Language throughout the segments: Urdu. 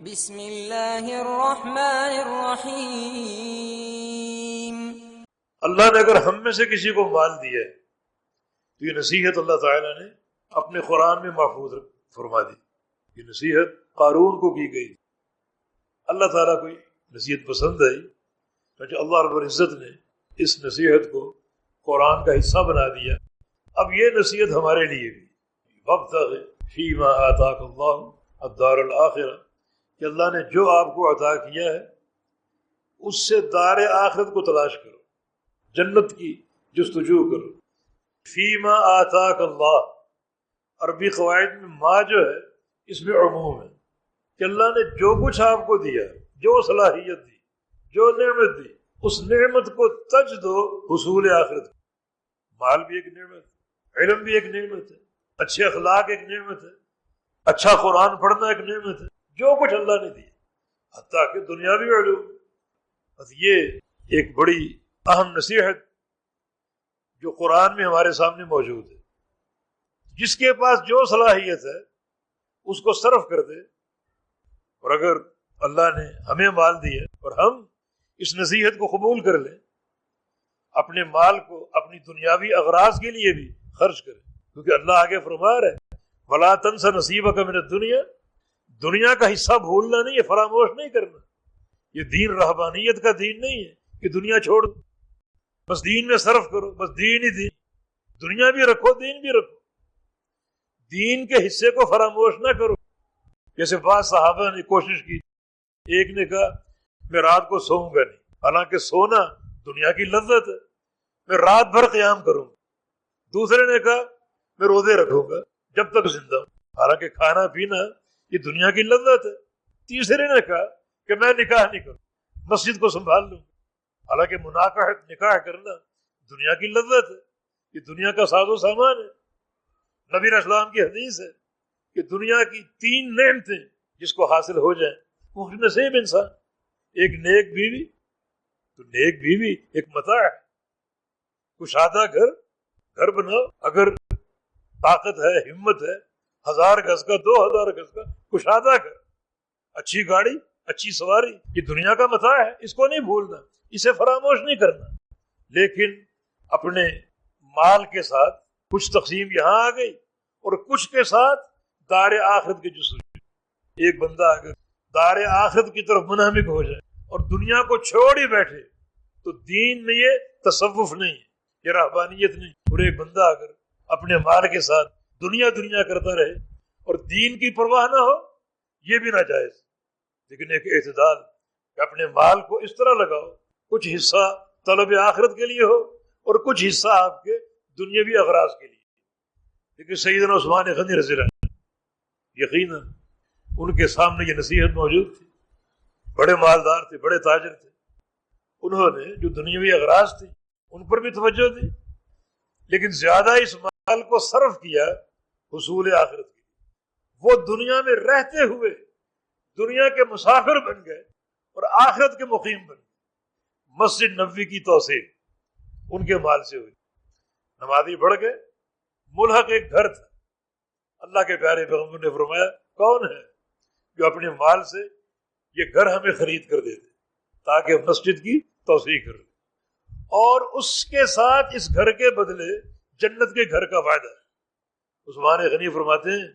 بسم اللہ الرحمن الرحیم۔ اللہ نے اگر ہم میں سے کسی کو مال دیا ہے تو یہ نصیحت اللہ تعالیٰ نے اپنے قرآن میں محفوظ فرما دی۔ یہ نصیحت قارون کو کی گئی، اللہ تعالیٰ کو نصیحت پسند آئی، کیونکہ اللہ رب العزت نے اس نصیحت کو قرآن کا حصہ بنا دیا۔ اب یہ نصیحت ہمارے لیے بھی، وابتغ فیما آتاک اللہ الدار الآخرہ، کہ اللہ نے جو آپ کو عطا کیا ہے اس سے دار آخرت کو تلاش کرو، جنت کی جستجو کرو۔ فیما آتاک اللہ، عربی قواعد میں ما جو ہے اس میں عموم ہے کہ اللہ نے جو کچھ آپ کو دیا، جو صلاحیت دی، جو نعمت دی، اس نعمت کو تج دو حصول آخرت۔ مال بھی ایک نعمت، علم بھی ایک نعمت ہے، اچھے اخلاق ایک نعمت ہے، اچھا قرآن پڑھنا ایک نعمت ہے، جو کچھ اللہ نے دیا، حتیٰ کہ دنیاوی علوم۔ بس یہ ایک بڑی اہم نصیحت جو قرآن میں ہمارے سامنے موجود ہے۔ جس کے پاس جو صلاحیت ہے اس کو صرف کر دے، اور اگر اللہ نے ہمیں مال دیا اور ہم اس نصیحت کو قبول کر لیں، اپنے مال کو اپنی دنیاوی اغراض کے لیے بھی خرچ کریں، کیونکہ اللہ آگے فرما رہا ہے وَلَا تَنْسَ نَصِيبَكَ مِنَ الدُّنْيَا، دنیا کا حصہ بھولنا نہیں ہے، فراموش نہیں کرنا۔ یہ دین رہبانیت کا دین نہیں ہے کہ دنیا چھوڑ دو، بس دین میں صرف کرو، بس دین ہی دین، دنیا بھی رکھو دین بھی رکھو، دین کے حصے کو فراموش نہ کرو۔ جیسے بعض صحابہ نے کوشش کی، ایک نے کہا میں رات کو سوؤں گا نہیں، حالانکہ سونا دنیا کی لذت ہے، میں رات بھر قیام کروں گا۔ دوسرے نے کہا میں روزے رکھوں گا جب تک زندہ ہوں، حالانکہ کھانا پینا یہ دنیا کی لذت ہے۔ تیسرے نے کہا کہ میں نکاح نہیں کروں، مسجد کو سنبھال لوں، حالانکہ نکاح کرنا دنیا کی لذت ہے، یہ دنیا کا ساز و سامان ہے۔ نبی علیہ السلام کی حدیث ہے کہ دنیا کی 3 نعمتیں جس کو حاصل ہو جائیں وہ خوش نصیب انسان۔ ایک نیک بیوی، تو نیک بیوی ایک متاع ہے، کشادہ گھر بناؤ، اگر طاقت ہے، ہمت ہے، 1000 گز کا 2000 گز کا کشادہ گھر، اچھی گاڑی، اچھی سواری، یہ دنیا کا متاع ہے، اس کو نہیں بھولنا، اسے فراموش نہیں کرنا۔ لیکن اپنے مال کے ساتھ کچھ تقسیم یہاں آ گئی اور کچھ کے ساتھ دار آخرت کے جستجو۔ ایک بندہ اگر دار آخرت کی طرف منہمک ہو جائے اور دنیا کو چھوڑ ہی بیٹھے تو دین میں یہ تصوف نہیں ہے، یہ رہبانیت نہیں۔ اور ایک بندہ اگر اپنے مال کے ساتھ دنیا کرتا رہے اور دین کی پرواہ نہ ہو، یہ بھی ناجائز۔ لیکن ایک اعتدال کہ اپنے مال کو اس طرح لگاؤ، کچھ حصہ طلب آخرت کے لیے ہو اور کچھ حصہ آپ کے دنیاوی اغراض کے لیے۔ لیکن سیدنا عثمان غنی رضی اللہ عنہ، یقیناً ان کے سامنے یہ نصیحت موجود تھی، بڑے مالدار تھے، بڑے تاجر تھے، انہوں نے جو دنیاوی اغراض تھے ان پر بھی توجہ دی، لیکن زیادہ اس مال کو صرف کیا حصول آخرت کے لیے۔ وہ دنیا میں رہتے ہوئے دنیا کے مسافر بن گئے اور آخرت کے مقیم بن گئے۔ مسجد نبوی کی توسیع ان کے مال سے ہوئی، نمازی بڑھ گئے، ملحق ایک گھر تھا۔ اللہ کے پیارے پیغمبر نے فرمایا کون ہے جو اپنے مال سے یہ گھر ہمیں خرید کر دے دے تاکہ مسجد کی توسیع کر لیں، اور اس کے ساتھ اس گھر کے بدلے جنت کے گھر کا وعدہ ہے۔ عثمان غنی فرماتے ہیں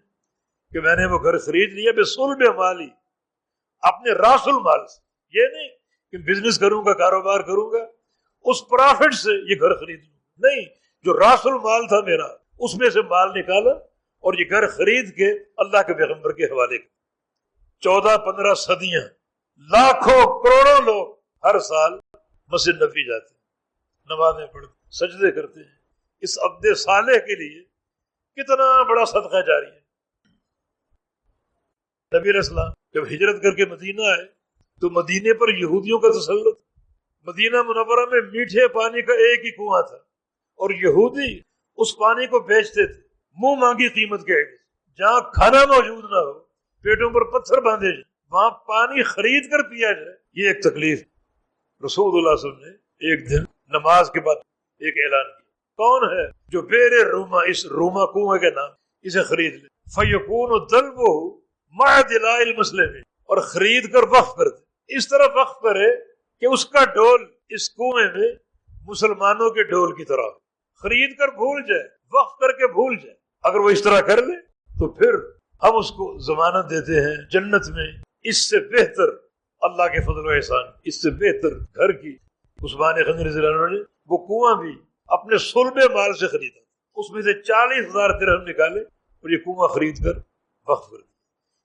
کہ میں نے وہ گھر خرید لیا بصلب مالی، اپنے راس المال سے، یہ نہیں کہ بزنس کروں گا، کاروبار کروں گا، اس پرافٹ سے یہ گھر خرید لوں، نہیں، جو راس المال تھا میرا اس میں سے مال نکالا اور یہ گھر خرید کے اللہ کے پیغمبر کے حوالے کیا۔ 14-15 صدیاں، لاکھوں کروڑوں لوگ ہر سال مسجد نبوی جاتے ہیں، نمازیں پڑھتے، سجدے کرتے ہیں، اس عبد صالح کے لیے کتنا بڑا صدقہ جاری ہے۔ نبی علیہ السلام جب ہجرت کر کے مدینہ آئے تو مدینے پر یہودیوں کا تسلط، مدینہ منورہ میں میٹھے پانی کا ایک ہی کنواں تھا اور یہودی اس پانی کو بیچتے تھے منہ مانگی قیمت کے عوض۔ جہاں کھانا موجود نہ ہو، پیٹوں پر پتھر باندھے جائیں، وہاں پانی خرید کر پیا جائے، یہ ایک تکلیف۔ رسول اللہ صلی اللہ علیہ وسلم نے ایک دن نماز کے بعد ایک اعلان کیا، کون ہے جو بیر روما، اس روما کنویں کے نام، اسے خرید لے، فیکون دلوہ مع دلاء المسلمین، اور خرید کر وقف کر دے، اس طرح وقف کرے کہ اس کا ڈول اس کنویں میں مسلمانوں کے ڈول کی طرح خرید کر بھول جائے، وقف کر کے بھول جائے۔ اگر وہ اس طرح کر لے تو پھر ہم اس کو ضمانت دیتے ہیں جنت میں اس سے بہتر، اللہ کے فضل و احسان، اس سے بہتر گھر کی۔ عثمان غنی رضی اللہ عنہ نے وہ کنواں بھی اپنے سلب مال سے خریدا، اس میں سے 40,000 درہم نکالے اور یہ کنواں خرید کر وقف کر دیا۔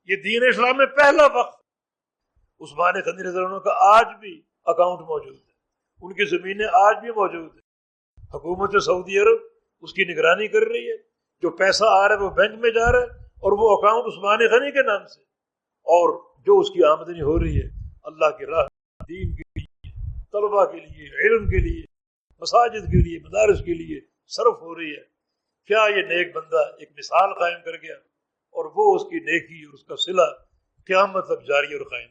یہ دین اسلام میں پہلا وقف عثمان غنی رضی اللہ عنہ کا آج بھی اکاؤنٹ موجود ہے، ان کی زمینیں آج بھی موجود ہیں۔ حکومت سعودی عرب اس کی نگرانی کر رہی ہے، جو پیسہ آ رہا ہے وہ بینک میں جا رہا ہے اور وہ اکاؤنٹ عثمان غنی کے نام سے، اور جو اس کی آمدنی ہو رہی ہے اللہ کی راہ، دین کے لیے، طلباء کے لیے، علم کے لیے، مساجد کے لیے، مدارس کے لیے صرف ہو رہی ہے۔ کیا یہ نیک بندہ ایک مثال قائم کر گیا، اور وہ اس کی نیکی اور اس کا صلہ قیامت تک جاری اور قائم۔